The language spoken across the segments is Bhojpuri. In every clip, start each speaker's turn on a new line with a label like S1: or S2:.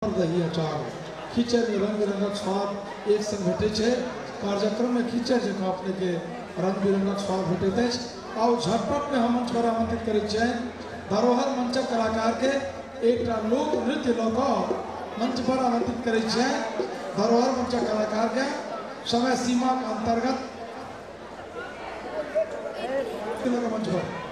S1: दही अचार खींचे में रंग बिरंगक स्वाद एक संग भेटे छे। कार्यक्रम में खींचे जो अपने के रंग बिरंगक स्वाद भेटते आओ झटपट में हम मंच पर आमंत्रित करें छे धरोहर मंच कलाकार के एक लोक नृत्य लोक मंच पर आमंत्रित करें छे। धरोहर मंच कलाकार के समय सीमा के अंतर्गत मंच पर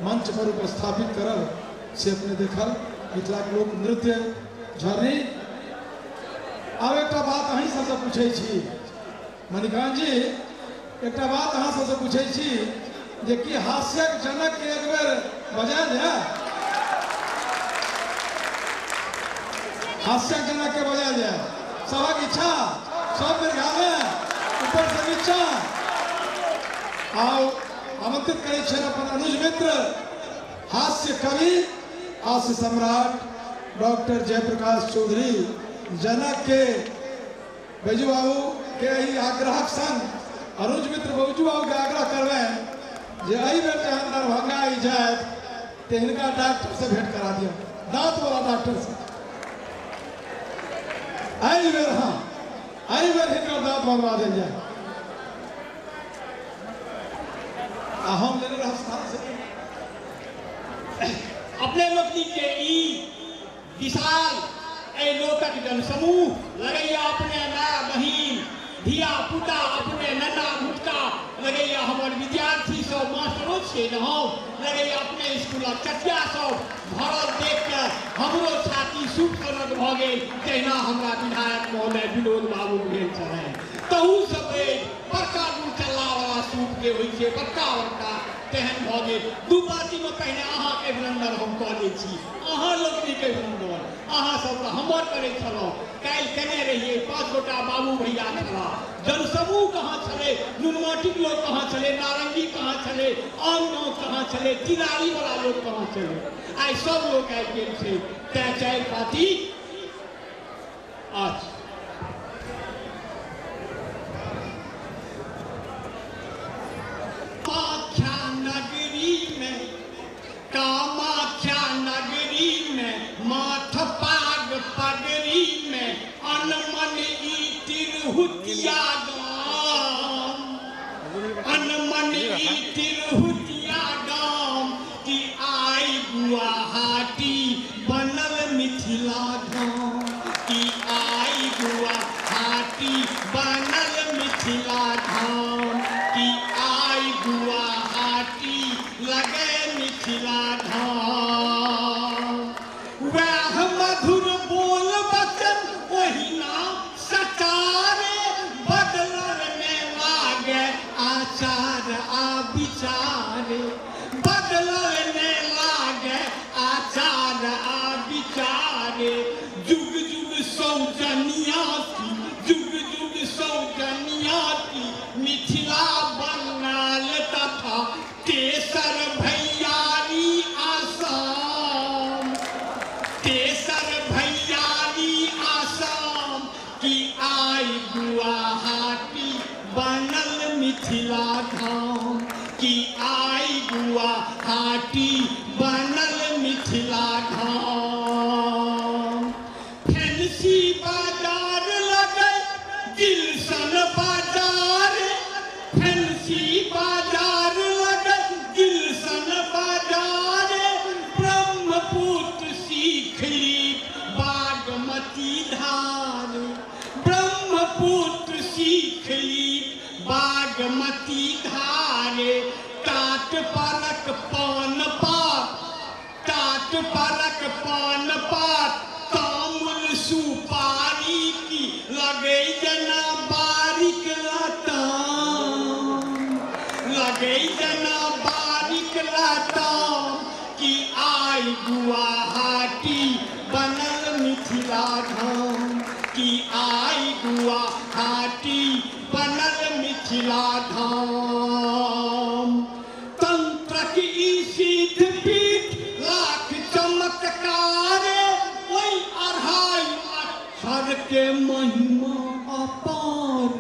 S1: मंच पर उपस्थापित करल से अपने देखल मिथिला के लोक नृत्य झरनी। अब एक बात अहीं सबसे पूछे छी मणिकांत जी, एक बात अहाँ सबसे पूछे छी जे कि हास्यक जनक के एक बेर बजायल जाए, हास्यक जनक के बजायल जाए, सबक इच्छा सब बेर गावे ऊपर से नीचा। आओ आमंत्रित करे छे अपन अनुज मित्र हास्य कवि हास्य सम्राट डॉक्टर जयप्रकाश चौधरी जनक के बैजू बाबू के ही आग्रह संग अनुज मित्र बैजू बाबू के आग्रह करवे जे एहि बेर जहन दरभंगा आई जाए तो इनका डॉक्टर से भेंट करा दिया, दांत वाला डॉक्टर से। आई बेर हाँ आई बेर हिनकर दांत बनवा देल जाए। हम लेने रहा स्थान से
S2: अपने लोकनी के ई विशाल ए लोकक जन समूह लगैया अपने माँ बहिन धिया पुता अपने नन्ना भुटका लगैया हमर विद्यार्थी सब मास्टरों से न लगैया अपने स्कूल चटिया सब भरल देख के हमरो छाती सुख सनक भ गेल तहिना हमरा विधायक महोदय विनोद बाबू भेल छलै। तहू सब बड़का दू चल्ला वाला सूट के होइ छै बड़का बड़का तेहन भ गेल। दू पार्टी में पहले अहाँ के अभिनंदन हम कऽ दै छी, अहाँ लोकनी के अभिनंदन अहाँ सब तऽ हमर करै छलहुँ। काल्हि केने रहिए 5 गोटा बाबू भैया छला, जनसमूह कहाँ छलै, नुनमाटिक लोग कहाँ छलै, नारंगी कहाँ छलै, आम गाँव कहाँ छलै, तिरारी वाला लोग कहाँ छलै, आइ सब लोग आबि गेल छै। तैं 4 पार्टी आज कामाख्या नगरी में माथ पाग पगरी में अनमन ई तिरहुतिया गाम, अनमन ई तिरहुतिया गाम की आई गुवाहाटी बनल मिथिला धाम, की आई गुवाहाटी बनल मिथिला धाम, की आई गुवाहाटी लगे मिथिला धाम। वह मधुर बोल बचन ओहिना सचारे बदलर में लागे आचार आ विचारे, बदलर में लागे आचार आ विचारे। जुग जुग सौजनिया की, जुग जुग सौजनिया की मिथिला बंगाल तथा तेसर भैयारी आसाम, तेसर भैयारी आसाम की आई गुवाहाटी बनल मिथिला धाम, की आई गुवाहाटी बनल मिथिला धाम। फैंसी बाजार लगे गिलशन बाजार, फैंसी बाजार लगे गिलशन बाजार, ब्रह्मपुत्र सीखली बागमती धार, ब्रह्मपुत्र सीखली बागमती धारे। टाट परक पान पात, टाट परक पान पात तामुल सुपारी की लगे जना बारिक लताम, लगे जना बारिक लताम की आई गुवाहाटी बनल मिथिला धाम, की आई गुवाहाटी बनल मिथिला धाम। तंत्रक ई सिद्ध पीठ लाख चमत्कार, ओई 2.5 अक्षर के महिमा अपार,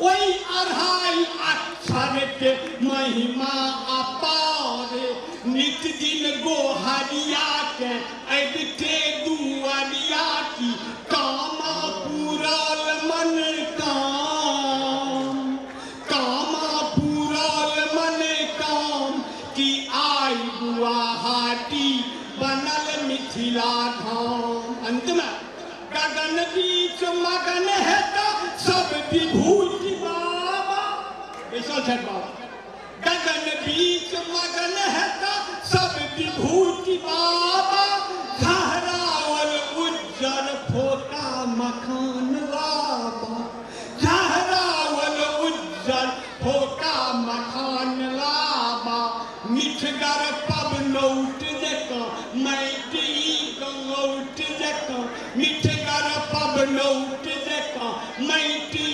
S2: ओई 2.5 अक्षर के महिमा अपार। नित दिन गोहरिया के अबिते दुआरिया की कामा पूरल मन काम, कामा पूरल मन काम की आई गुवाहाटी बनल मिथिला धाम। अंत में गगन बीच मगन है तो सब विभूति बाबा, ऐसा छठ बाबा। गगन बीच मगन है तो बाबा झहरावल उज्जर फोटा मखान लाबा झहरावल उज्जर फोटा मखान लाबा मिठगर पबनौट जका मैटी गंगौट जका मिठगर पबनौट जका मैटी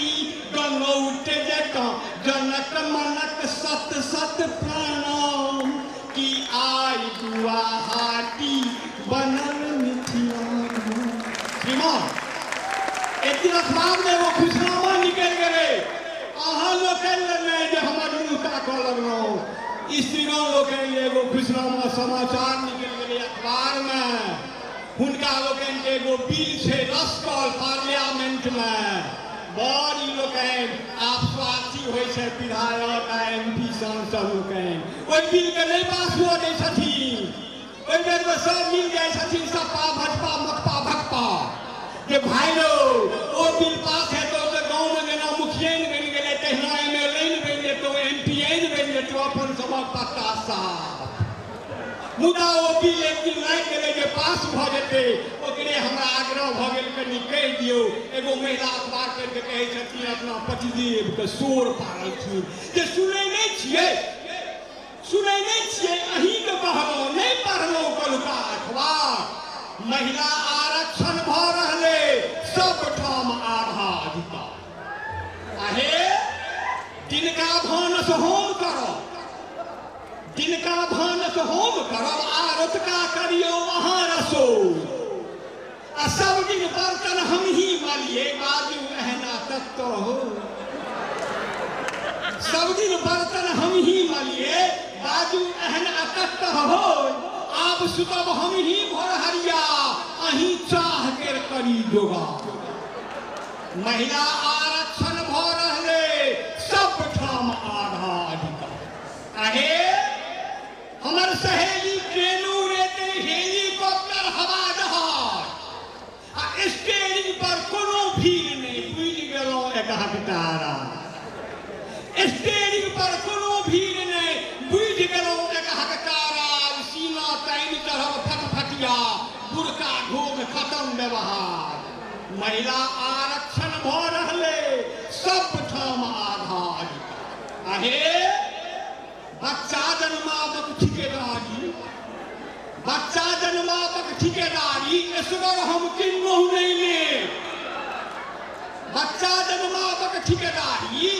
S2: गंगौट जका जनक मनक सत सत प्रणाम की आई गुवाहाटी बनल मिथिला। श्रीमान एक दिन अखबार में वो खुशनामा निकल गए अहाँ लोग जो हमारे मुँह को लगलो स्त्रीगण लोग एगो खुशनामा समाचार निकल गए अखबार में हुनका लोग एगो बिल है रस कल पार्लियामेंट में बड़ी लोग आप स्वार्थी हो विधायक MP सांसद लोग ओहि बिल के नहीं पास हुआ दे ओहि बेर में सब मिल जाए सपा भाजपा मकपा भकपा जे भाई लो वो बिल पास है तो गाँव में जेना मुखिया बन गए तहिना MLA बन जेतो MP बन जेतो अपन सबक पत्ता साफ मुदा वो बिल एक दिन नहीं करे जे पास भ जेते ओकरे हमरा आग्रह भ गेल कनी कह दियो एगो महिला अखबार करके कहे छथिन अपना पतिदेव के शोर पारलखिन जे सुनै नहीं छियै अहीं के कहलो नहीं पढ़लो कलुका अखबार महिला आरक्षण भ रहले सब ठाम आधा अधिकार आहे जिनका भानस होम करो जिनका भानस होम करब आरत का करियो वहाँ रसो आ सब दिन बर्तन हम ही मालिए बाजू रहना तक तो हो सब दिन बर्तन हम ही मालिए बाजू रहना तक तो हो आब सुतब हम ही भोर हरिया अहीं चाह के करी जोगा महिला आरक्षण भ रहले सब ठाम आधा अधिकार आहे हमर सहेली ट्रेनू रेते हेलीकॉप्टर हवा जहाज आ स्टेरिंग पर कोनो भीड़ नहीं बुझ गेलो एक हकतारा स्टेरिंग पर कोनो भीड़ नहीं बुझ गेलो एक हकतारा सीना ताइन चढ़ब फटफटिया बुरका घोग खत्म व्यवहार महिला आरक्षण भ रहले सब ठाम आधा अधिकार आहे बच्चा जन्मावक ठिकेदारी इसगर हम किन्नहु नहीं ले बच्चा जन्मावक ठिकेदारी